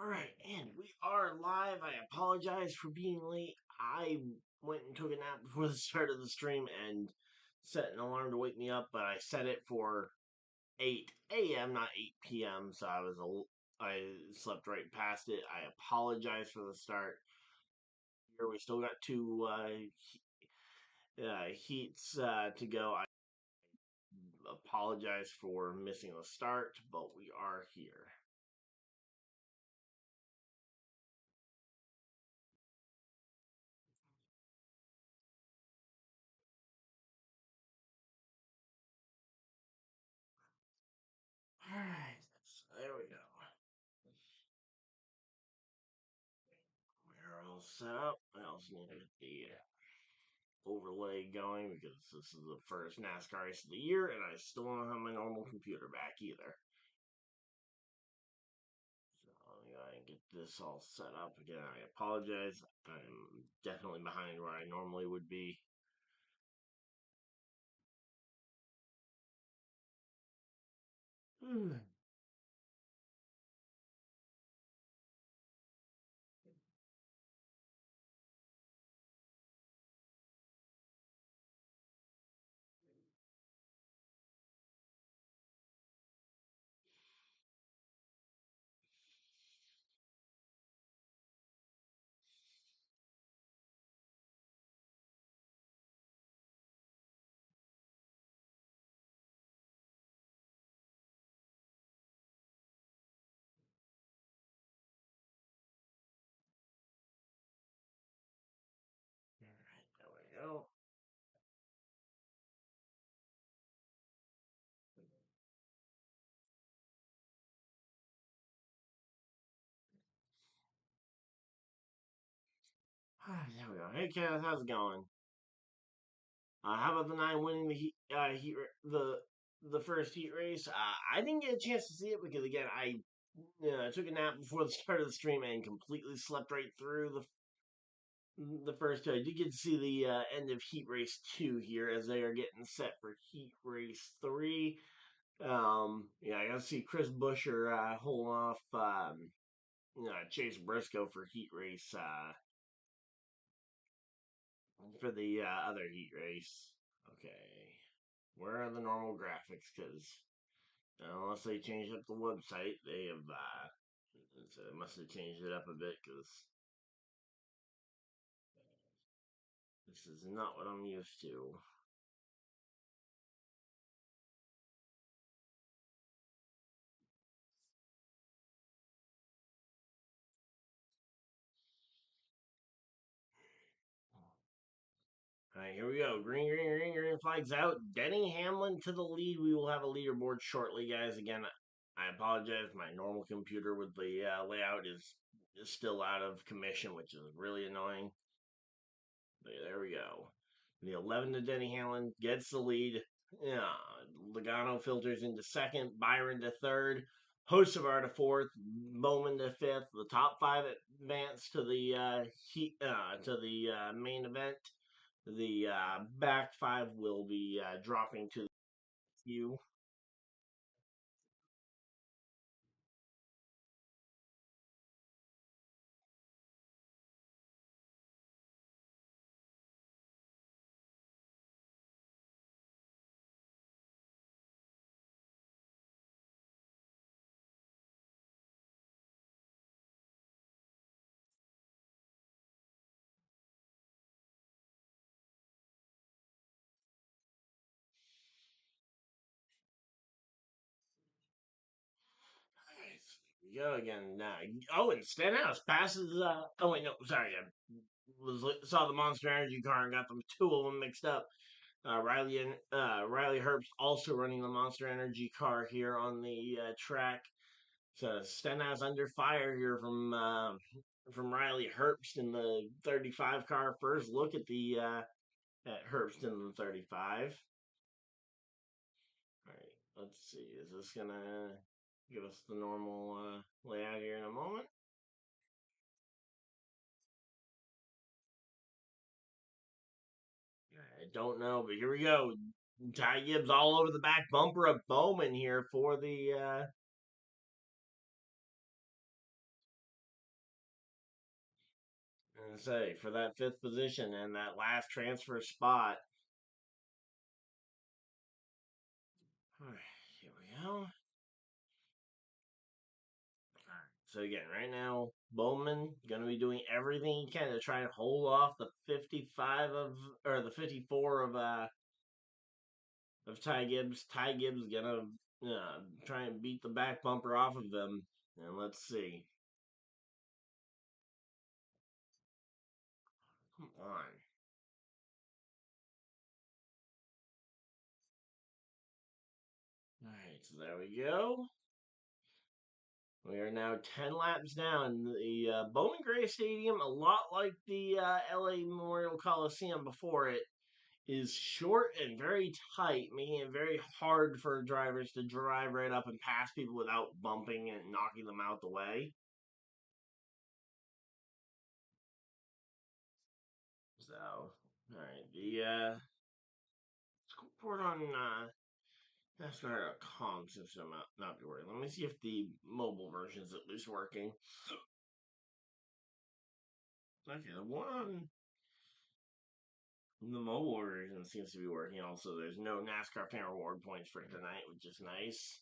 Alright, and we are live. I apologize for being late. I went and took a nap before the start of the stream and set an alarm to wake me up, but I set it for 8 a.m., not 8 p.m., so I slept right past it. I apologize for the start. Here we still got two heats to go. I apologize for missing the start, but we are here. Alright, there we go. We're all set up. I also need to get the overlay going because this is the first NASCAR race of the year, and I still don't have my normal computer back either. So let me go ahead and get this all set up again. I apologize. I'm definitely behind where I normally would be. Alright, there we go. There we go. Hey, Kenneth, how's it going? How about the nine winning the first heat race? I didn't get a chance to see it because again I took a nap before the start of the stream and completely slept right through the first two. I did get to see the end of Heat Race 2 here as they are getting set for Heat Race 3. Yeah, I got to see Chris Buescher hold off Chase Briscoe for Heat Race for the other Heat Race. Okay, where are the normal graphics? Because unless they changed up the website, they have must have changed it up a bit because this is not what I'm used to. All right, here we go. Green, green, green, green flags out. Denny Hamlin to the lead. We will have a leaderboard shortly, guys. Again, I apologize. My normal computer with the layout is still out of commission, which is really annoying. But there we go. The 11 to Denny Hamlin gets the lead. Yeah, Logano filters into second. Byron to third. Hocevar to fourth. Bowman to fifth. The top five advance to the main event. The back five will be dropping to you. Alright, so here we go again. And Stenhouse passes. Oh wait, no, sorry. I saw the Monster Energy car and got the two of them mixed up. Riley Herbst also running the Monster Energy car here on the track. So Stenhouse under fire here from Riley Herbst in the 35 car. First look at the at Herbst in the 35. All right, let's see. Is this gonna give us the normal layout here in a moment? I don't know, but here we go. Ty Gibbs all over the back bumper of Bowman here for the And say for that fifth position and that last transfer spot. All right, here we go. So again, right now, Bowman gonna be doing everything he can to try and hold off the 55 of or the 54 of Ty Gibbs. Ty Gibbs gonna try and beat the back bumper off of them, and let's see. Come on. All right, so there we go. We are now 10 laps down. The Bowman Gray Stadium, a lot like the LA Memorial Coliseum before it, is short and very tight, making it very hard for drivers to drive right up and pass people without bumping and knocking them out the way. So, alright, the scoreboard on NASCAR.com seems to not be working. Let me see if the mobile version is at least working. Okay, the one on the mobile version seems to be working. Also, there's no NASCAR fan reward points for tonight, which is nice.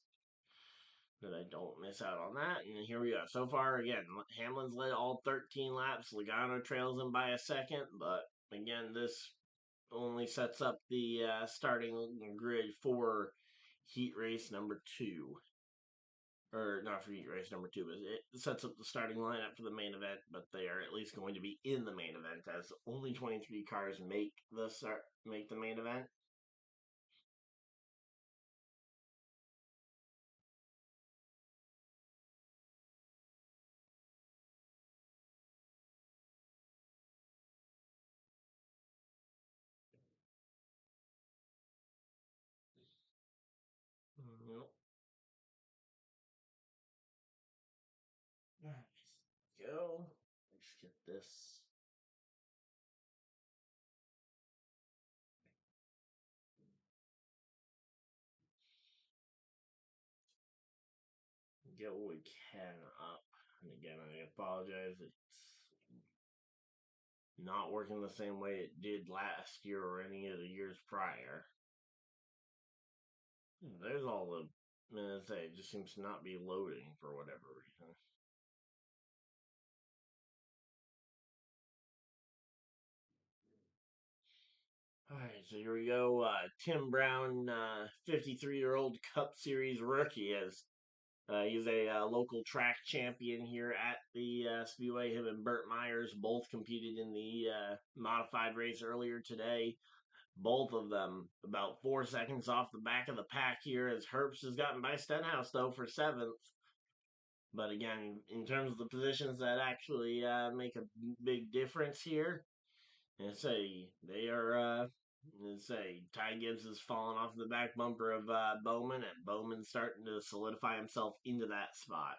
That I don't miss out on that. And here we go. So far, again, Hamlin's led all 13 laps. Logano trails him by a second, but again, this only sets up the starting grid for heat race number 2. Or not for heat race number 2, but it sets up the starting lineup for the main event. But they are at least going to be in the main event, as only 23 cars make the main event. Nope. Alright, go. Let's get this. Get what we can up. And again, I apologize. It's not working the same way it did last year or any of the years prior. There's all the. It just seems to not be loading for whatever reason. Alright, so here we go. Tim Brown, 53-year-old Cup Series rookie, as he's a local track champion here at the Speedway. Him and Burt Myers both competed in the modified race earlier today. Both of them about 4 seconds off the back of the pack here, as Herbst has gotten by Stenhouse, though, for 7th. But again, in terms of the positions that actually make a big difference here, and say they are, Ty Gibbs has fallen off the back bumper of Bowman, and Bowman's starting to solidify himself into that spot.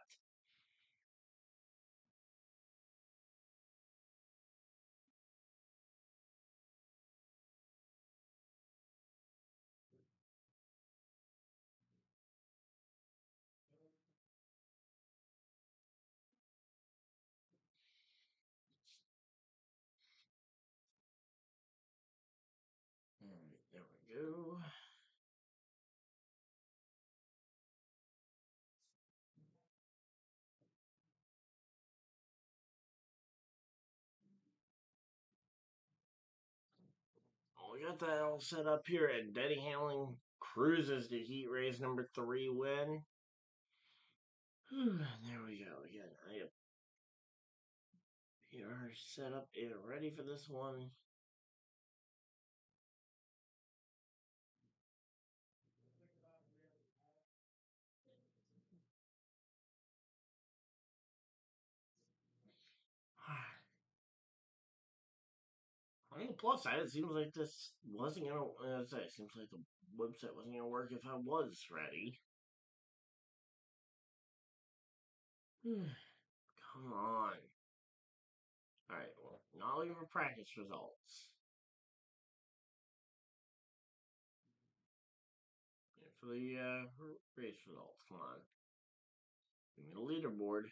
All right, there we go. We got that all set up here, and Denny Hamlin cruises to heat race number 3 win. There we go. Again, we are set up and ready for this one. On the plus side, it seems like this wasn't gonna. It seems like the website wasn't gonna work if I was ready. Come on. Alright, well, not looking for practice results. For the race results, come on. Give me the leaderboard.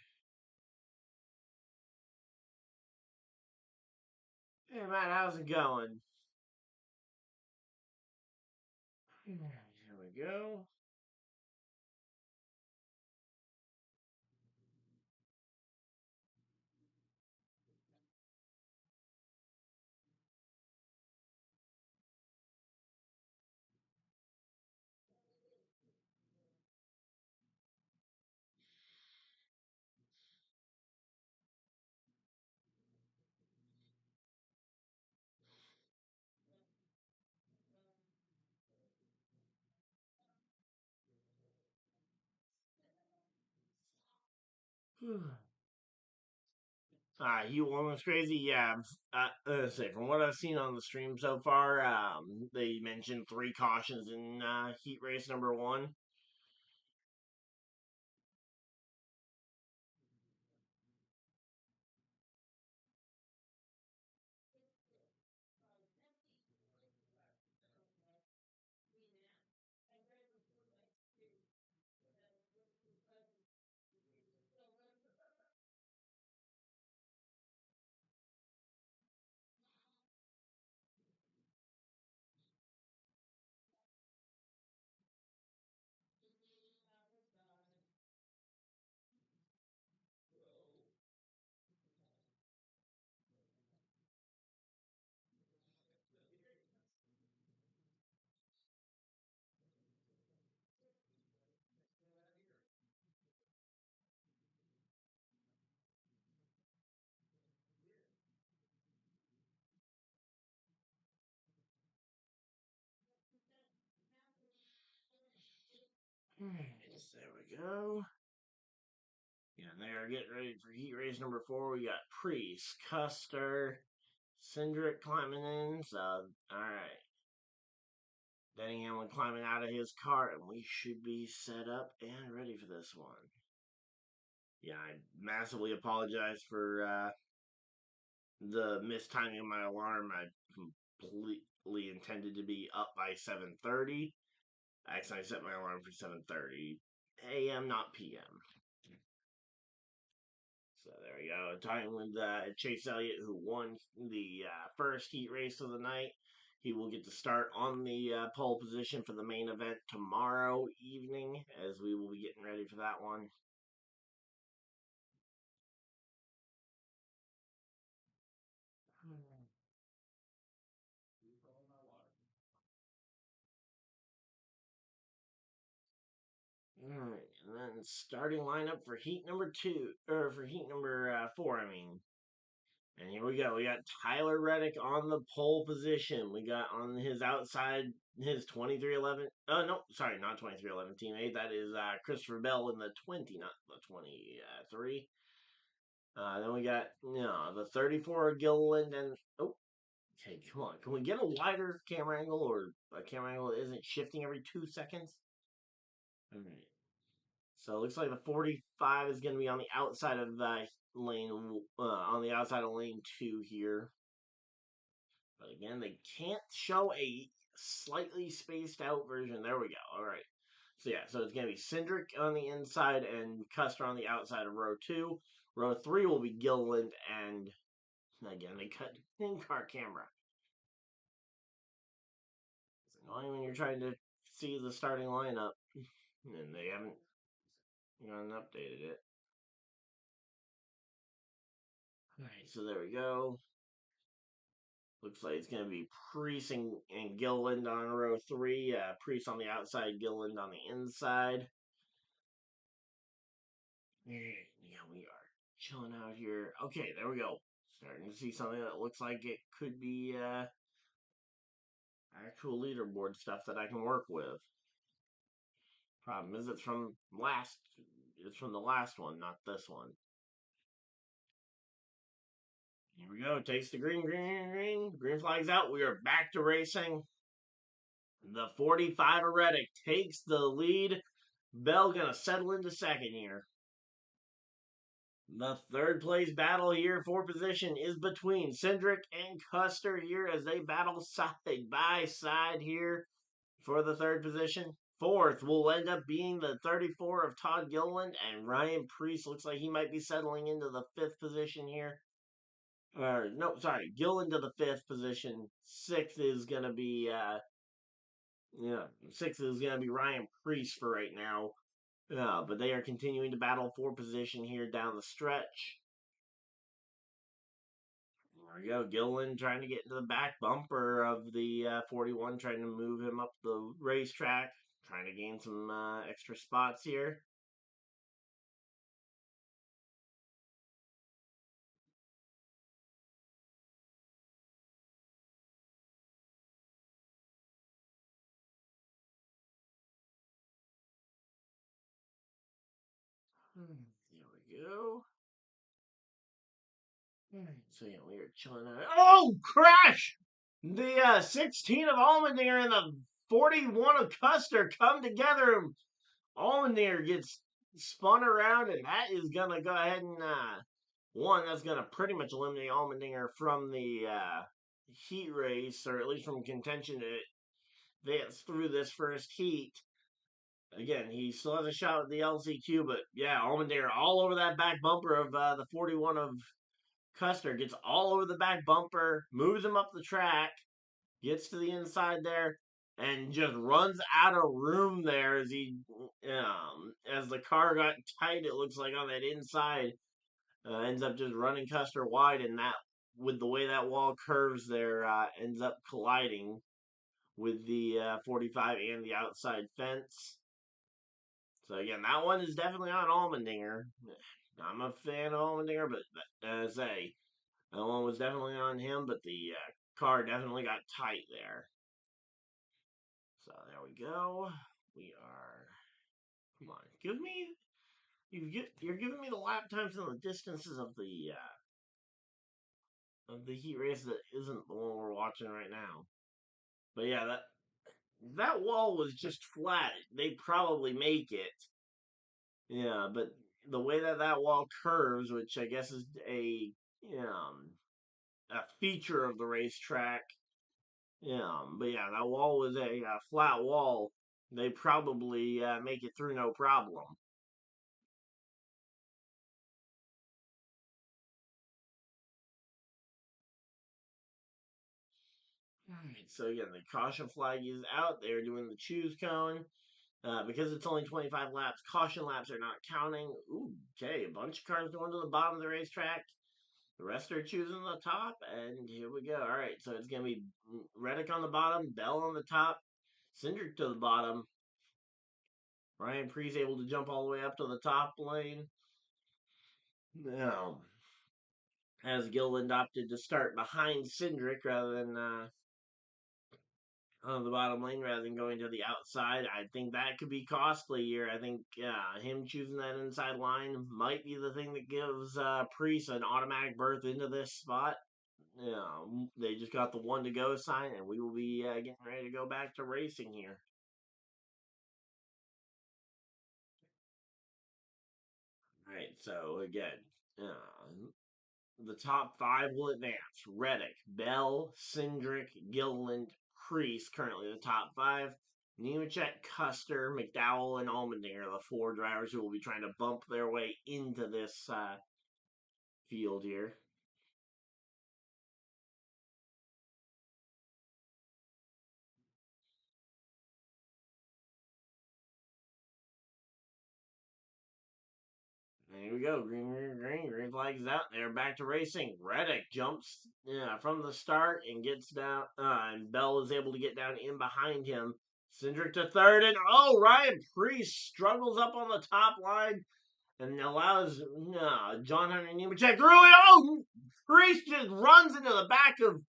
Hey Matt, how's it going? Here we go. You almost crazy? Yeah. Say from what I've seen on the stream so far, they mentioned 3 cautions in heat race number one. Alright, there we go. Yeah, they are getting ready for heat race number four. We got Priest, Custer, Cindric climbing in. So, alright. Denny Hamlin climbing out of his car, and we should be set up and ready for this one. Yeah, I massively apologize for the mistiming of my alarm. I completely intended to be up by 7:30. I accidentally set my alarm for 7:30 a.m., not p.m. So there we go. Talking with Chase Elliott, who won the first heat race of the night. He will get to start on the pole position for the main event tomorrow evening, as we will be getting ready for that one. Alright, and then starting lineup for heat number two, or for heat number four, I mean. And here we go. We got Tyler Reddick on the pole position. We got on his outside his 2311. Oh, no, sorry, not 2311 teammate. That is Christopher Bell in the 20, not the 23. Then we got, the 34 Gilliland and. Oh, okay, come on. Can we get a wider camera angle or a camera angle that isn't shifting every 2 seconds? All right. So it looks like the 45 is going to be on the outside of on the outside of lane two here. But again, they can't show a slightly spaced out version. There we go. All right. So yeah, so it's going to be Cindric on the inside and Custer on the outside of row two. Row three will be Gilliland, and again, they cut in-car camera. It's annoying when you're trying to see the starting lineup, and they haven't gone and updated it. All right, so there we go. Looks like it's going to be Priest and Gilliland on row three. Priest on the outside, Gilliland on the inside. Yeah, we are chilling out here. Okay, there we go. Starting to see something that looks like it could be actual leaderboard stuff that I can work with. Problem is, it's from the last one, not this one. Here we go. Takes the green, green, green. Green flag's out. We are back to racing. The 45 of Reddick takes the lead. Bell gonna settle into second here. The third place battle here for position is between Cindric and Custer here as they battle side by side here for the third position. Fourth will end up being the 34 of Todd Gilliland, and Ryan Priest looks like he might be settling into the fifth position here. Or no, sorry, Gillen to the fifth position. Sixth is gonna be yeah, sixth is gonna be Ryan Preece for right now. But they are continuing to battle for position here down the stretch. There we go. Gillen trying to get into the back bumper of the 41, trying to move him up the racetrack, trying to gain some extra spots here. There we go. So yeah, we are chilling out. Oh, crash! The 16 of Allmendinger and the 41 of Custer come together. Allmendinger gets spun around, and that is gonna go ahead and one that's gonna pretty much eliminate Allmendinger from the heat race, or at least from contention to advance through this first heat. Again, he still has a shot at the LCQ, but yeah, Allmendinger all over that back bumper of the 41 of Custer, gets all over the back bumper, moves him up the track, gets to the inside there, and just runs out of room there as the car got tight. It looks like on that inside, ends up just running Custer wide, and that with the way that wall curves there, ends up colliding with the 45 and the outside fence. So again, that one is definitely on Allmendinger. I'm a fan of Allmendinger, but as I say, that one was definitely on him, but the car definitely got tight there. So there we go. We are. Come on, give me. You're giving me the lap times and the distances of the heat race that isn't the one we're watching right now. But yeah, that wall was just flat. They probably make it. Yeah, but the way that that wall curves, which I guess is a feature of the racetrack. Yeah, but yeah, that wall was a flat wall. They probably make it through no problem. Alright, so again, the caution flag is out. They're doing the choose cone. Because it's only 25 laps, caution laps are not counting. Ooh, okay, a bunch of cars going to the bottom of the racetrack. The rest are choosing the top, and here we go. All right, so it's going to be Reddick on the bottom, Bell on the top, Cindric to the bottom. Ryan Preece able to jump all the way up to the top lane. Now, as Gilliland opted to start behind Cindric rather than on the bottom lane rather than going to the outside. I think that could be costly here. I think him choosing that inside line might be the thing that gives Priest an automatic berth into this spot. They just got the one to go sign, and we will be getting ready to go back to racing here. All right, so again, the top five will advance. Reddick, Bell, Cindric, Gilliland, Priest, currently the top five. Nemechek, Custer, McDowell, and Allmendinger are the four drivers who will be trying to bump their way into this field here. There we go. Green, green, green. Green flag's out. They're back to racing. Reddick jumps from the start and gets down. And Bell is able to get down in behind him. Cindric to third. And oh, Ryan Priest struggles up on the top line and allows John Hunter Nemechek through it. Oh, Priest just runs into the back of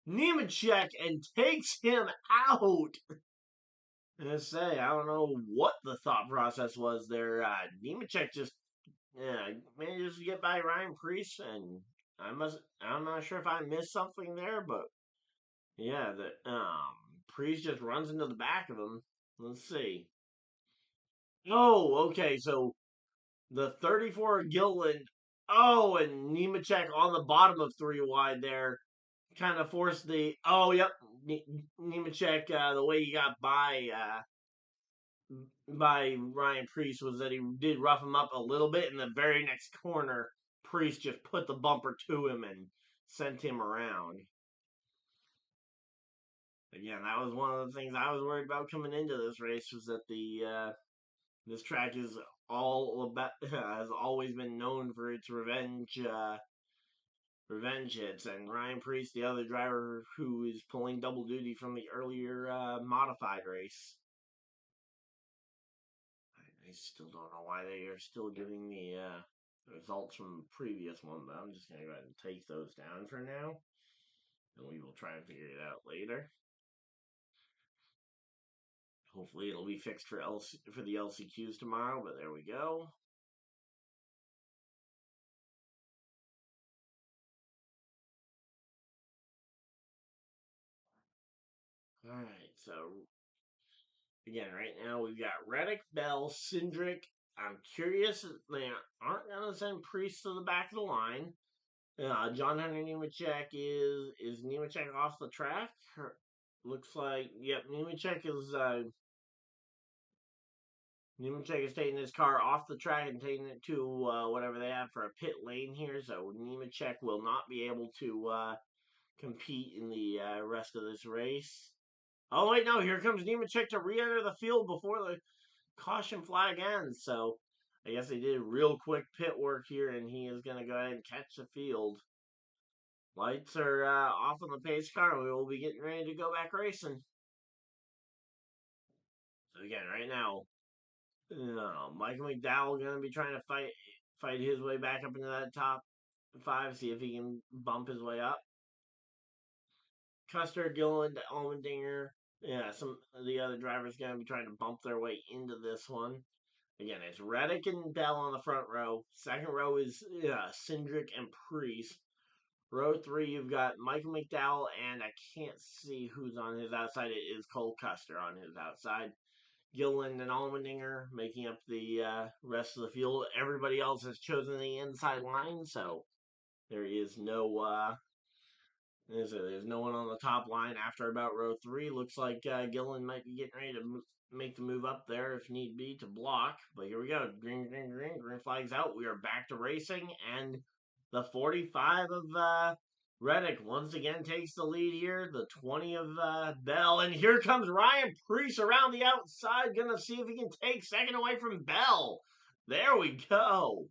Nemechek and takes him out. I say, I don't know what the thought process was there. Nemechek just manages to get by Ryan Priest, and I'm not sure if I missed something there, but yeah, the Priest just runs into the back of him. Let's see. Oh, okay, so the 34 Gilliland. Oh, and Nemechek on the bottom of three wide there kind of forced the. Oh, yep. Nemechek, the way he got by Ryan Priest was that he did rough him up a little bit in the very next corner. Priest just put the bumper to him and sent him around. Again, that was one of the things I was worried about coming into this race, was that this track is all about has always been known for its revenge hits, and Ryan Preece, the other driver who is pulling double duty from the earlier modified race. I still don't know why they are still giving the results from the previous one, but I'm just gonna go ahead and take those down for now, and we will try and figure it out later. Hopefully, it'll be fixed for the LCQs tomorrow. But there we go. All right, so again, right now we've got Reddick, Bell, Cindric. I'm curious, they aren't going to send Priest to the back of the line. John Hunter Nemechek is Nemechek off the track? Looks like, yep, Nemechek is taking his car off the track and taking it to whatever they have for a pit lane here. So Nemechek will not be able to compete in the rest of this race. Oh wait, no! Here comes Nemechek to re-enter the field before the caution flag ends. So I guess they did real quick pit work here, and he is going to go ahead and catch the field. Lights are off on the pace car. We will be getting ready to go back racing. So again, right now, Michael McDowell going to be trying to fight his way back up into that top 5, see if he can bump his way up. Custer, Gilliland, Allmendinger. Yeah, some of the other drivers going to be trying to bump their way into this one. Again, it's Reddick and Bell on the front row. Second row is Cindric and Priest. Row 3, you've got Michael McDowell, and I can't see who's on his outside. It is Cole Custer on his outside. Gilliland and Allmendinger making up the rest of the field. Everybody else has chosen the inside line, so there is no there's no one on the top line after about row 3. Looks like Gillen might be getting ready to make the move up there if need be to block. But here we go. Green, green, green. Green flag's out. We are back to racing. And the 45 of Reddick once again takes the lead here. The 20 of Bell. And here comes Ryan Preece around the outside. Gonna see if he can take second away from Bell. There we go.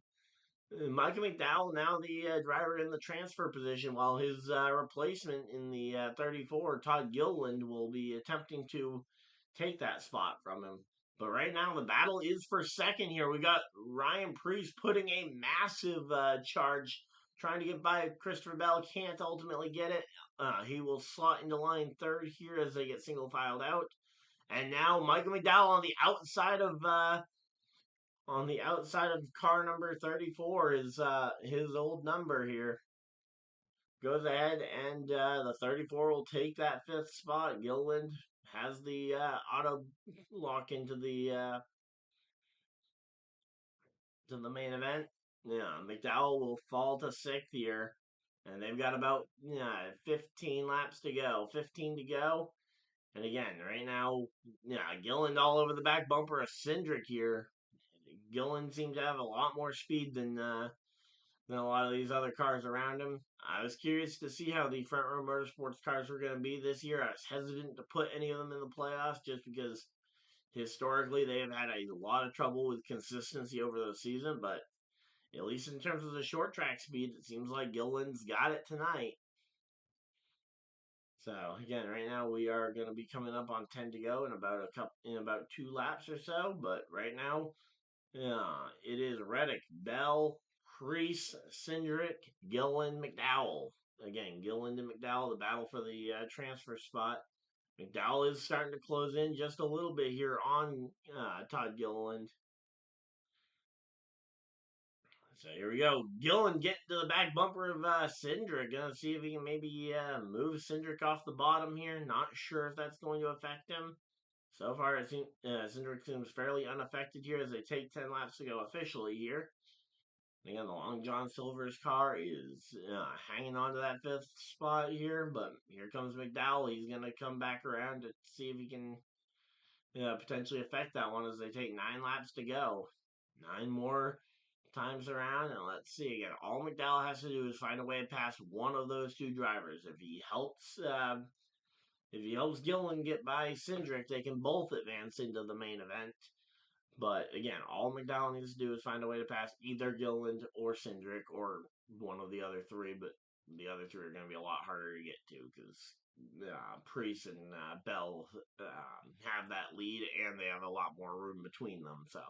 Michael McDowell now the driver in the transfer position, while his replacement in the 34, Todd Gilliland, will be attempting to take that spot from him. But right now, the battle is for second here. We got Ryan Preece putting a massive charge, trying to get by Christopher Bell. Can't ultimately get it. He will slot into line third here as they get single filed out. And now Michael McDowell on the outside of car number 34 is his old number here. Goes ahead, and the 34 will take that 5th spot. Gilliland has the auto lock into the to the main event. Yeah, McDowell will fall to 6th here, and they've got about 15 laps to go. 15 to go. And again, right now, Gilliland all over the back bumper of Cindric here. Gillen seemed to have a lot more speed than a lot of these other cars around him. I was curious to see how the front row motorsports cars were going to be this year. I was hesitant to put any of them in the playoffs just because historically they have had a lot of trouble with consistency over the season, but at least in terms of the short track speed, it seems like Gillen's got it tonight. So again, right now we are going to be coming up on 10 to go in about 2 laps or so, but right now it is Reddick, Bell, Preece, Cindric, Gilliland, McDowell. Again, Gilliland and McDowell, the battle for the transfer spot. McDowell is starting to close in just a little bit here on Todd Gilliland. So here we go. Gilliland getting to the back bumper of Cindric. Gonna see if he can maybe move Cindric off the bottom here. Not sure if that's going to affect him. So far, it seems Cindric seems fairly unaffected here as they take 10 laps to go officially here. Again, the Long John Silver's car is hanging on to that 5th spot here, but here comes McDowell. He's going to come back around to see if he can potentially affect that one as they take 9 laps to go. 9 more times around, and let's see again. All McDowell has to do is find a way to pass one of those two drivers. If he helps Gillen get by Cindric, they can both advance into the main event. But again, all McDowell needs to do is find a way to pass either Gilliland or Cindric or one of the other three. But the other three are going to be a lot harder to get to because Priest and Bell have that lead and they have a lot more room between them. So,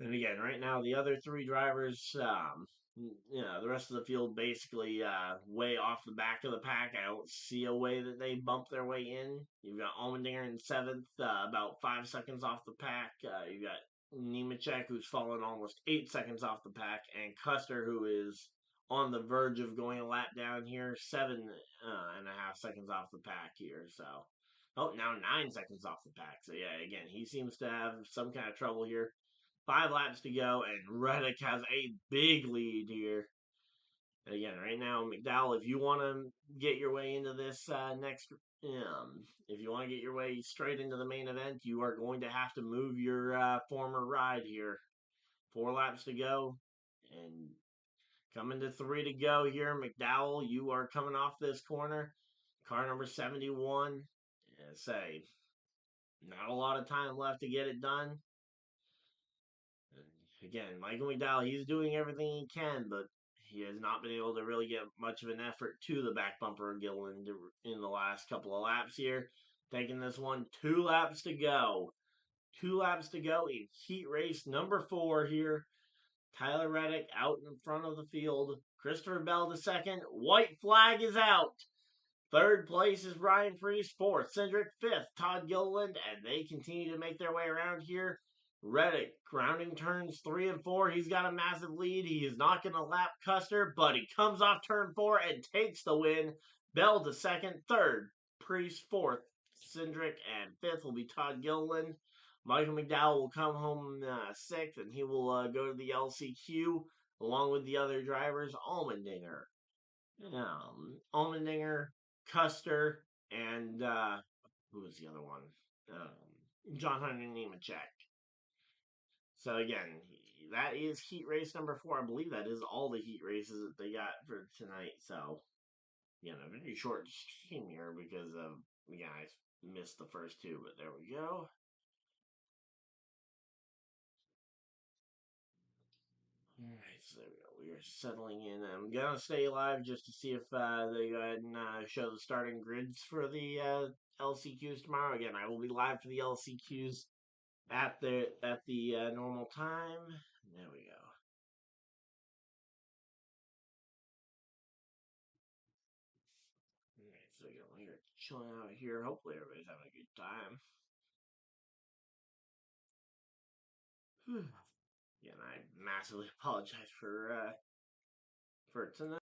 and again, right now the other three drivers, the rest of the field basically way off the back of the pack. I don't see a way that they bump their way in. You've got Allmendinger in seventh, about 5 seconds off the pack. You got Nemechek, who's fallen almost 8 seconds off the pack, and Custer, who is on the verge of going a lap down here, 7.5 seconds off the pack here. So, now 9 seconds off the pack. So yeah, again, he seems to have some kind of trouble here. 5 laps to go, and Reddick has a big lead here. And again, right now, McDowell, if you want to get your way into this if you want to get your way straight into the main event, you are going to have to move your former ride here. 4 laps to go, and coming to 3 to go here. McDowell, you are coming off this corner. Car number 71. Say, not a lot of time left to get it done. Again, Michael McDowell, he's doing everything he can, but he has not been able to really get much of an effort to the back bumper of Gilliland in the last couple of laps here. Taking this one, 2 laps to go. 2 laps to go in heat race number 4 here. Tyler Reddick out in front of the field. Christopher Bell to second. White flag is out. Third place is Ryan Priest. Fourth, Cindric. Fifth, Todd Gilliland. And they continue to make their way around here. Reddick, grounding turns 3 and 4. He's got a massive lead. He is not going to lap Custer, but he comes off turn 4 and takes the win. Bell to second. Third, Priest. Fourth, Cindric. And fifth will be Todd Gilliland. Michael McDowell will come home sixth, and he will go to the LCQ along with the other drivers. Allmendinger, Custer, and who was the other one? John Hunter Nemechek. So again, that is heat race number 4. I believe that is all the heat races that they got for tonight. So, a very short stream here because of I missed the first 2, but there we go. Alright, so there we go. We are settling in. I'm gonna stay live just to see if they go ahead and show the starting grids for the LCQs tomorrow. Again, I will be live for the LCQs at the normal time. There we go. Alright, so we're chilling out here. Hopefully everybody's having a good time. Again, I massively apologize for tonight.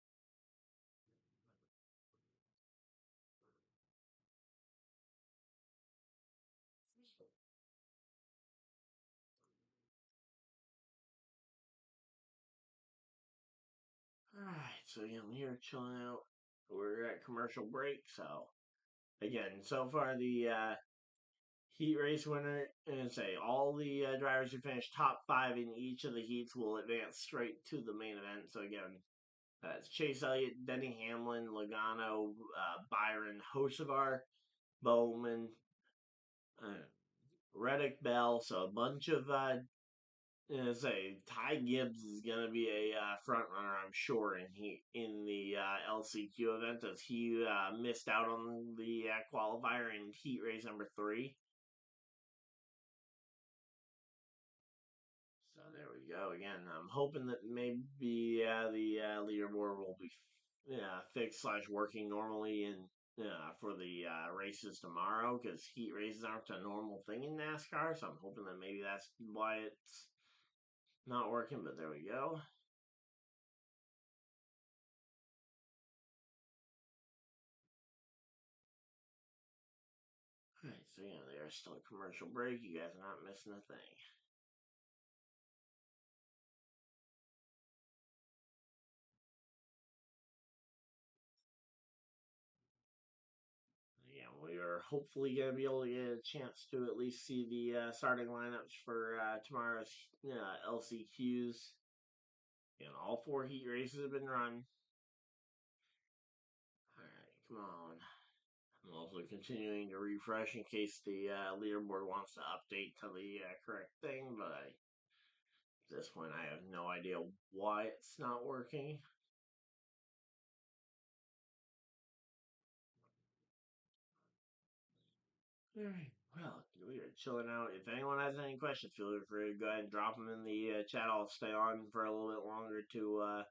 Alright, so we are chilling out. We're at commercial break, so again, so far the heat race winner, and say all the drivers who finish top 5 in each of the heats will advance straight to the main event. So again, it's Chase Elliott, Denny Hamlin, Logano, Byron, Hocevar, Bowman, Reddick, Bell. So a bunch of Ty Gibbs is going to be a front runner, I'm sure, in the LCQ event, as he missed out on the qualifier in heat race number 3. So there we go. Again, I'm hoping that maybe the leaderboard will be fixed / working normally for the races tomorrow, because heat races aren't a normal thing in NASCAR. So I'm hoping that maybe that's why it's not working. But there we go. Alright, so they are still a commercial break. You guys are not missing a thing. Yeah, we are hopefully going to be able to get a chance to at least see the starting lineups for tomorrow's LCQs. All 4 heat races have been run. Alright, come on. I'm also continuing to refresh in case the leaderboard wants to update to the correct thing, but at this point I have no idea why it's not working. Alright, well, we are chilling out. If anyone has any questions, feel free to go ahead and drop them in the chat. I'll stay on for a little bit longer to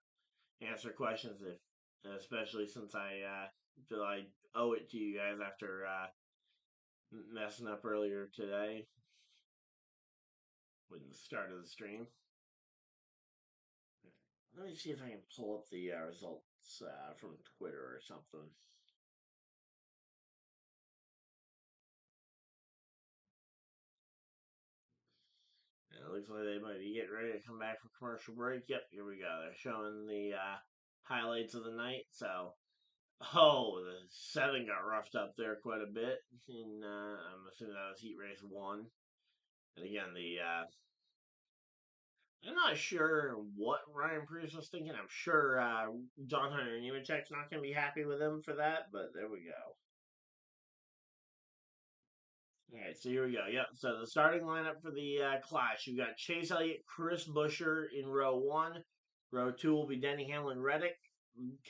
answer questions, especially since I feel I owe it to you guys after messing up earlier today with the start of the stream. Let me see if I can pull up the results from Twitter or something. It looks like they might be getting ready to come back from commercial break. Yep, here we go. They're showing the highlights of the night. So, the 7 got roughed up there quite a bit. And I'm assuming that was Heat Race 1. And again, I'm not sure what Ryan Preece was thinking. I'm sure John Hunter Nemechek's not going to be happy with him for that, but there we go. Alright, so here we go. Yep, so the starting lineup for the Clash. You've got Chase Elliott, Chris Buescher in row 1. Row 2 will be Denny Hamlin, Reddick,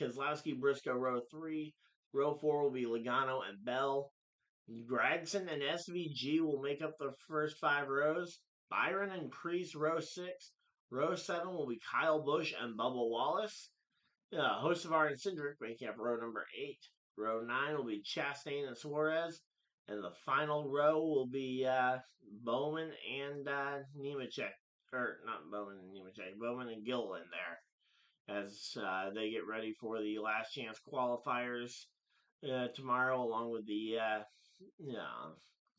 Keselowski, Briscoe, row 3. Row 4 will be Logano and Bell. Gregson and SVG will make up the first 5 rows. Byron and Preece, row 6. Row 7 will be Kyle Busch and Bubba Wallace. Hocevar and Cindric making up row number 8. Row 9 will be Chastain and Suarez. And the final row will be Bowman and Nemechek. Or, not Bowman and Nemechek, Bowman and Gilliland there. As they get ready for the last chance qualifiers tomorrow, along with the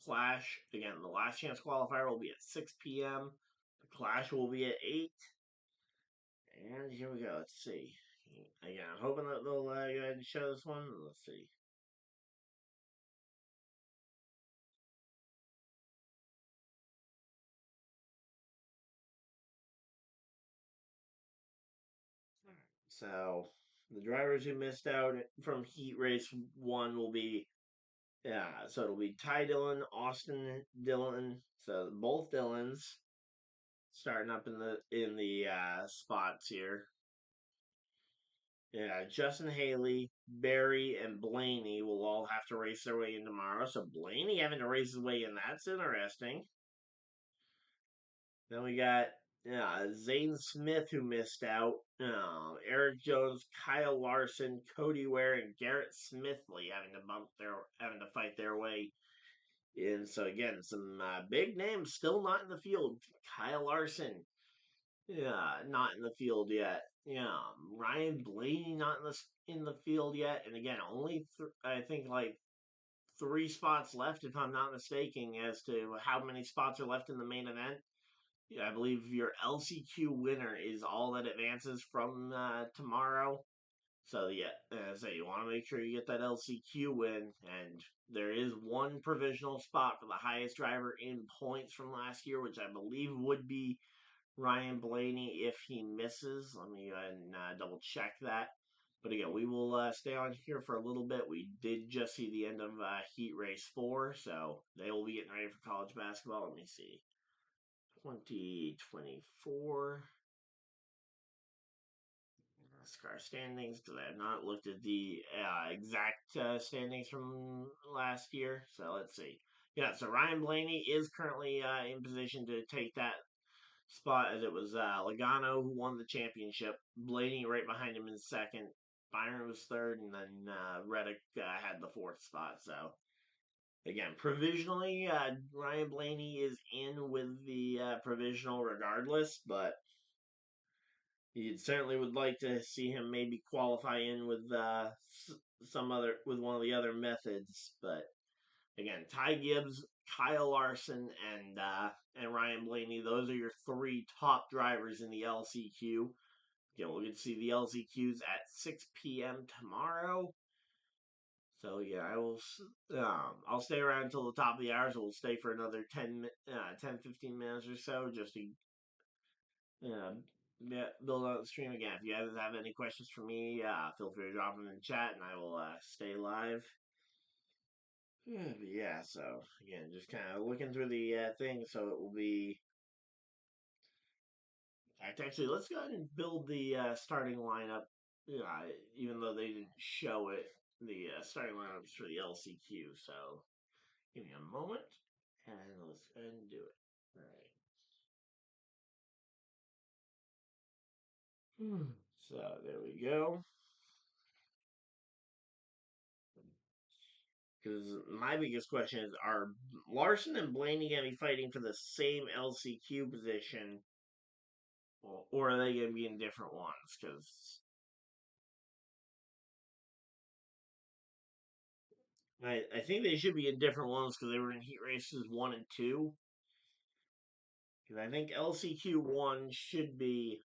Clash. Again, the last chance qualifier will be at 6 p.m. The Clash will be at 8. And here we go. Let's see. Again, I'm hoping that they'll go ahead and show this one. Let's see. So, the drivers who missed out from Heat Race 1 will be, so it'll be Ty Dillon, Austin Dillon, so both Dillons starting up in the spots here. Yeah, Justin Haley, Barry, and Blaney will all have to race their way in tomorrow. So Blaney having to race his way in, that's interesting. Then we got Zane Smith, who missed out. Eric Jones, Kyle Larson, Cody Ware, and Garrett Smithley having to fight their way in. So again, some big names still not in the field. Kyle Larson, not in the field yet. Ryan Blaney not in the field yet. And again, only I think like 3 spots left, if I'm not mistaken, as to how many spots are left in the main event. I believe your LCQ winner is all that advances from tomorrow. So so you want to make sure you get that LCQ win, and there is one provisional spot for the highest driver in points from last year, which I believe would be Ryan Blaney if he misses. Let me go ahead and double check that. But again, we will stay on here for a little bit. We did just see the end of Heat Race 4, so they will be getting ready for college basketball. Let me see. 2024 NASCAR standings, because I have not looked at the exact standings from last year. So let's see. Yeah, so Ryan Blaney is currently in position to take that spot, as it was Logano who won the championship. Blaney right behind him in second. Byron was third, and then Reddick had the 4th spot. So again, provisionally, Ryan Blaney is in with the provisional regardless, but you certainly would like to see him maybe qualify in with with one of the other methods. But again, Ty Gibbs, Kyle Larson, and Ryan Blaney, those are your 3 top drivers in the LCQ. Again, we'll get to see the LCQs at 6 p.m. tomorrow. So yeah, I'll stay around until the top of the hour. So we'll stay for another 10, 15 minutes or so, just to uh, build out the stream again. If you guys have any questions for me, feel free to drop them in the chat, and I will stay live. Yeah, so again, just kind of looking through the thing, so it will be. Actually, let's go ahead and build the starting lineup. Even though they didn't show it, the starting lineups for the LCQ. So give me a moment, and let's go ahead and do it. All right. So there we go. Because my biggest question is: are Larson and Blaney going to be fighting for the same LCQ position, or are they going to be in different ones? Because I think they should be in different ones because they were in heat races 1 and 2. Because I think LCQ 1 should be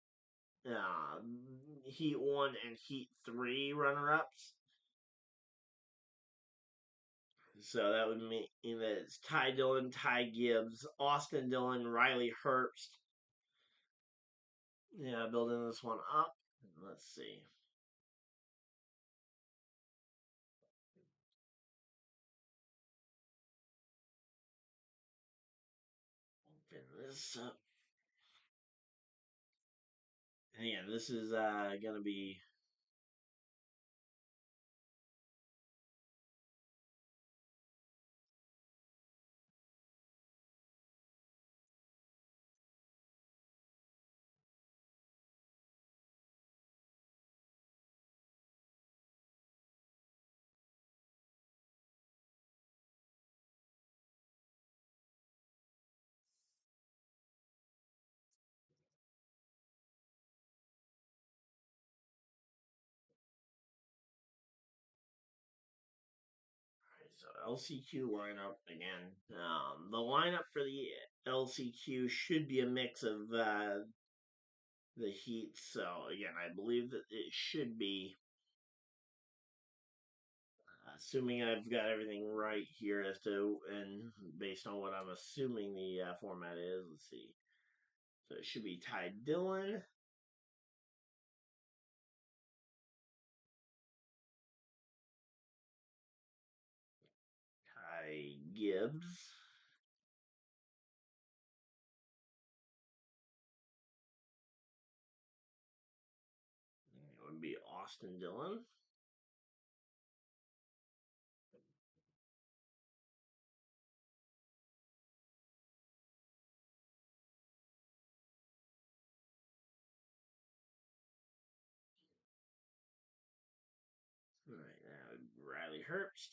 uh, Heat 1 and Heat 3 runner ups. So that would mean that it's Ty Dillon, Ty Gibbs, Austin Dillon, Riley Herbst. Yeah, building this one up. Let's see. Open this up. And yeah, this is going to be. So LCQ lineup again. The lineup for the LCQ should be a mix of the Heat. So again, I believe that it should be, assuming I've got everything right here as to and based on what I'm assuming the format is. Let's see. So it should be Ty Dillon, Ty Gibbs, it would be Austin Dillon. All right, that would be Riley Herbst.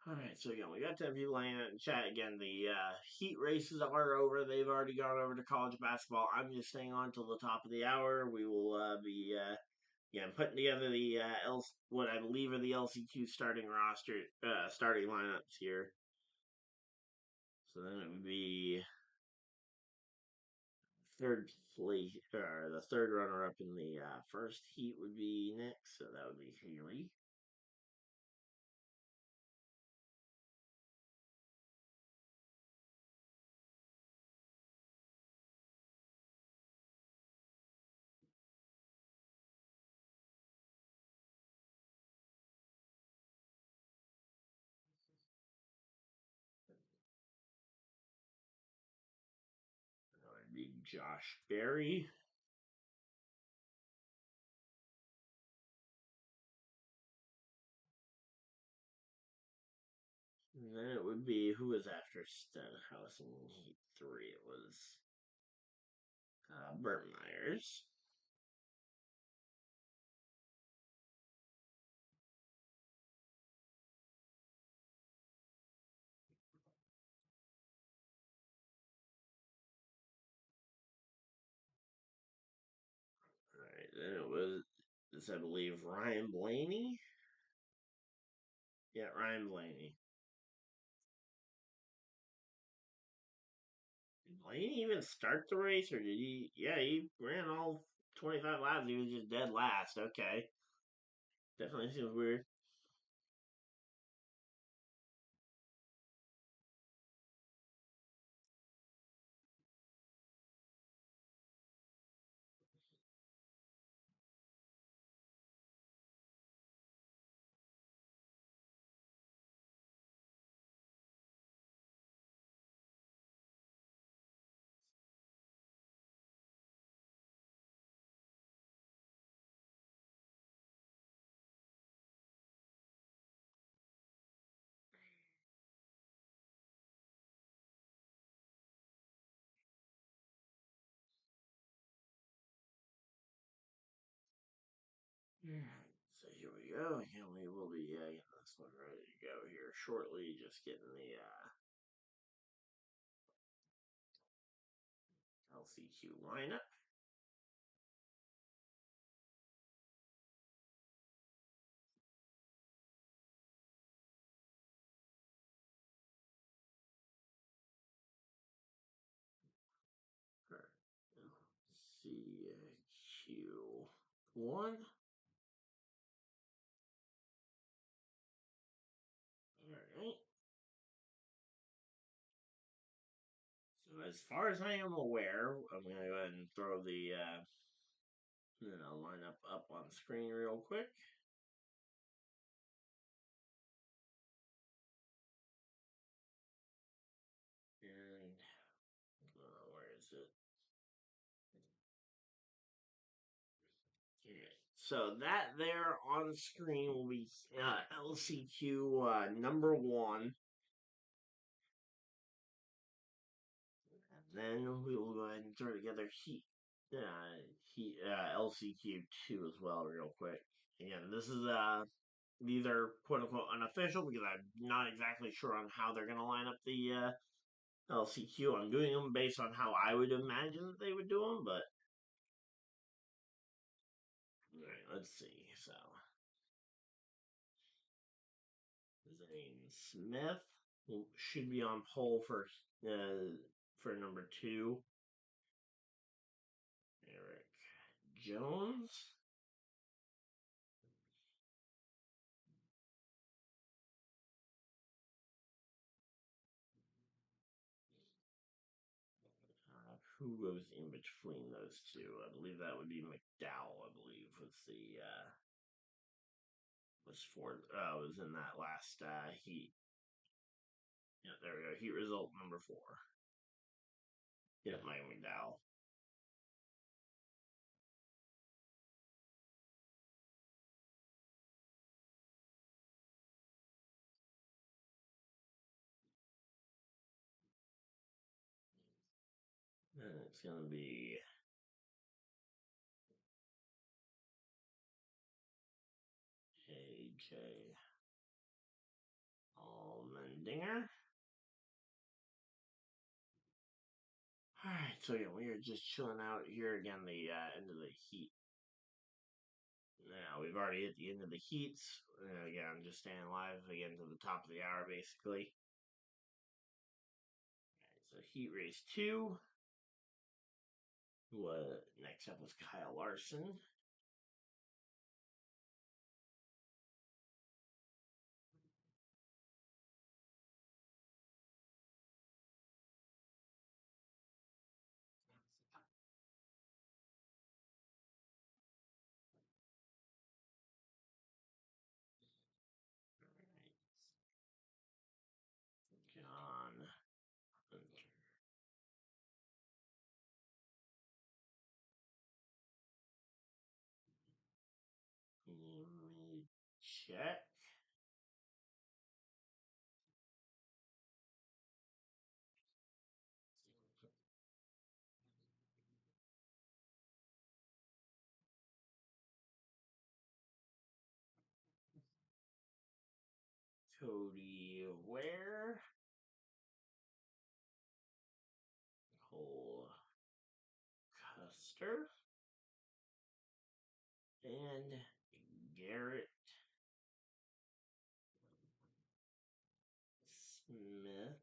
All right, so again, we got 10 people hanging out in chat. Again, the heat races are over. They've already gone over to college basketball. I'm just staying on till the top of the hour. We will be putting together the what I believe are the LCQ starting roster, starting lineups here. So then it would be third place, or the third runner up in the first heat would be next. So that would be Haley. That would be Josh Berry. And then it would be who was after Stenhouse in Heat 3? It was Burt Myers. All right, then it was this, I believe, Ryan Blaney. Yeah, Ryan Blaney. Well, he didn't even start the race, or did he? Yeah, he ran all 25 laps. He was just dead last. Okay. Definitely seems weird. So here we go. And we will be getting this one ready to go here shortly. Just getting the LCQ lineup. CQ1. Alright. So as far as I am aware, I'm going to go ahead and throw the lineup up on screen real quick. And where is it? Okay. So that there on screen will be LCQ number 1. Then we will go ahead and throw together LCQ 2 as well real quick. Again, this is these are quote unquote unofficial because I'm not exactly sure on how they're gonna line up the LCQ. I'm doing them based on how I would imagine that they would do them, but alright, let's see. So Zane Smith should be on pole for number 2. Eric Jones. Who goes in between those two? I believe that would be McDowell. I believe was in that last heat. Yeah, there we go. Heat result number 4. Yeah, Mike McDowell. And it's gonna be AJ Allmendinger. Alright, so yeah, we are just chilling out here again, the end of the heat. Now, we've already hit the end of the heats. Again, I'm just staying live again to the top of the hour, basically. Alright, so heat race 2. Next up was Kyle Larson. John Hunter. Let me check. Cody Ware. Cole Custer. And Garrett Smith.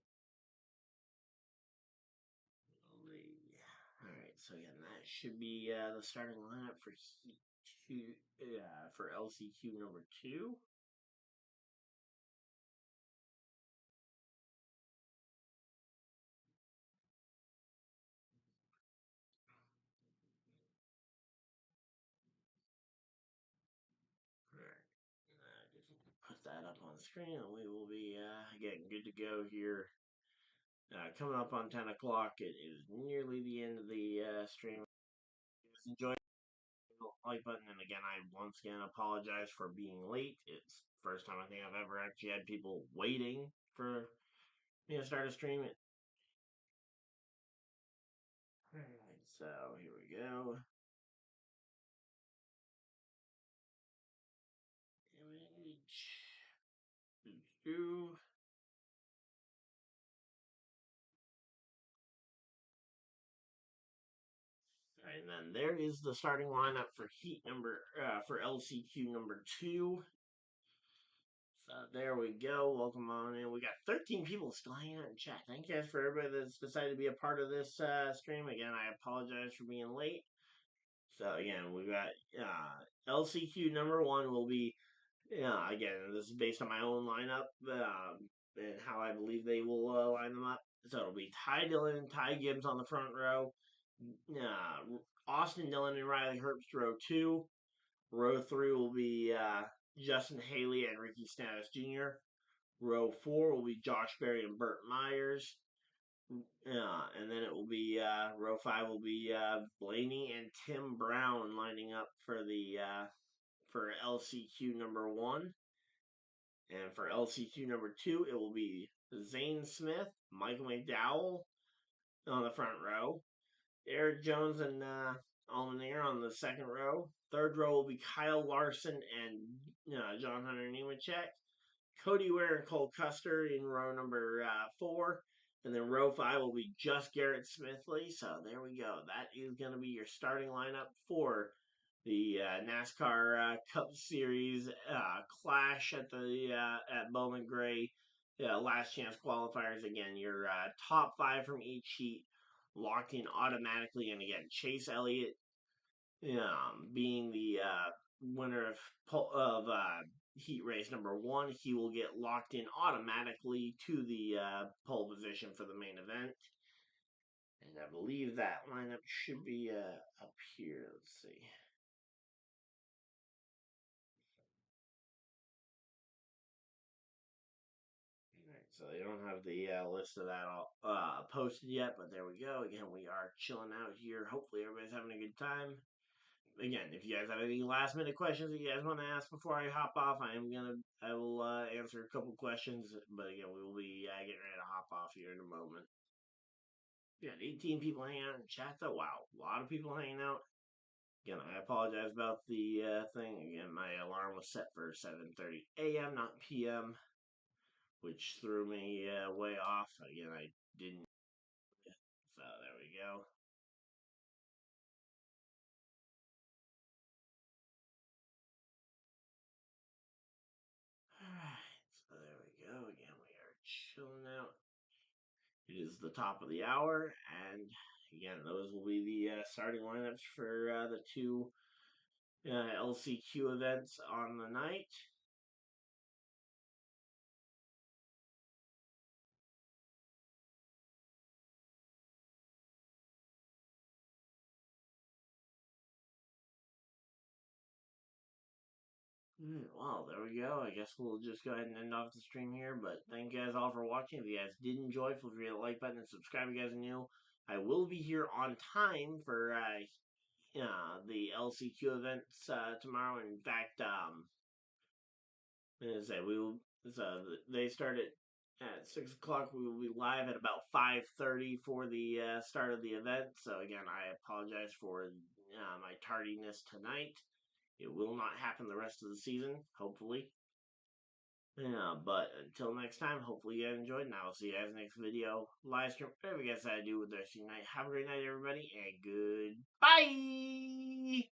So again, that should be the starting lineup for Heat 2, for LCQ number 2. Just put that up on the screen, and we will be again good to go here. Coming up on 10 o'clock, it is nearly the end of the stream. Just enjoy the like button, and again, I once again apologize for being late. It's the first time I think I've ever actually had people waiting for me to start a stream. Alright, so here we go. Image. Alright, and then there is the starting lineup for for LCQ number 2. So there we go. Welcome on in. We got 13 people still hanging out in chat. Thank you guys for everybody that's decided to be a part of this stream. Again, I apologize for being late. So again, we got LCQ number 1 will be, again, this is based on my own lineup and how I believe they will line them up. So it'll be Ty Dillon and Ty Gibbs on the front row. Austin Dillon and Riley Herbst, row 2. Row 3 will be Justin Haley and Ricky Stenhouse Jr. Row 4 will be Josh Berry and Burt Myers. And then it will be row 5 will be Blaney and Tim Brown lining up for the for LCQ number 1. And for LCQ number 2, it will be Zane Smith, Michael McDowell on the front row. Eric Jones and Almanair on the second row. Third row will be Kyle Larson and John Hunter Nemechek. Cody Ware and Cole Custer in row number 4. And then row 5 will be just Garrett Smithley. So there we go. That is going to be your starting lineup for the NASCAR Cup Series clash at the at Bowman Gray last chance qualifiers. Again, your top 5 from each heat locked in automatically. And again, Chase Elliott being the winner of heat race number 1, he will get locked in automatically to the pole position for the main event. And I believe that lineup should be up here. Let's see. Alright, so they don't have the list of that all posted yet, but there we go. Again, we are chilling out here. Hopefully everybody's having a good time. Again, if you guys have any last minute questions that you guys want to ask before I hop off, I will answer a couple questions. But again, we will be getting ready to hop off here in a moment. We got 18 people hanging out in chat though. Wow, a lot of people hanging out. Again, I apologize about the thing. Again, my alarm was set for 7:30 a.m., not p.m., which threw me way off. Again, I didn't. So there we go. Alright, so there we go. Again, we are chilling out. It is the top of the hour, and again, those will be the starting lineups for the 2 LCQ events on the night. Well, there we go. I guess we'll just go ahead and end off the stream here. But thank you guys all for watching. If you guys did enjoy, feel free to like button and subscribe if you guys are new. I will be here on time for the LCQ events tomorrow. In fact, as I say, we will. So they start at 6 o'clock. We will be live at about 5:30 for the start of the event. So again, I apologize for my tardiness tonight. It will not happen the rest of the season, hopefully. Yeah, but until next time, hopefully you guys enjoyed, and I will see you guys next video, live stream, whatever you guys decide to do with the rest of your night. Have a great night, everybody, and goodbye!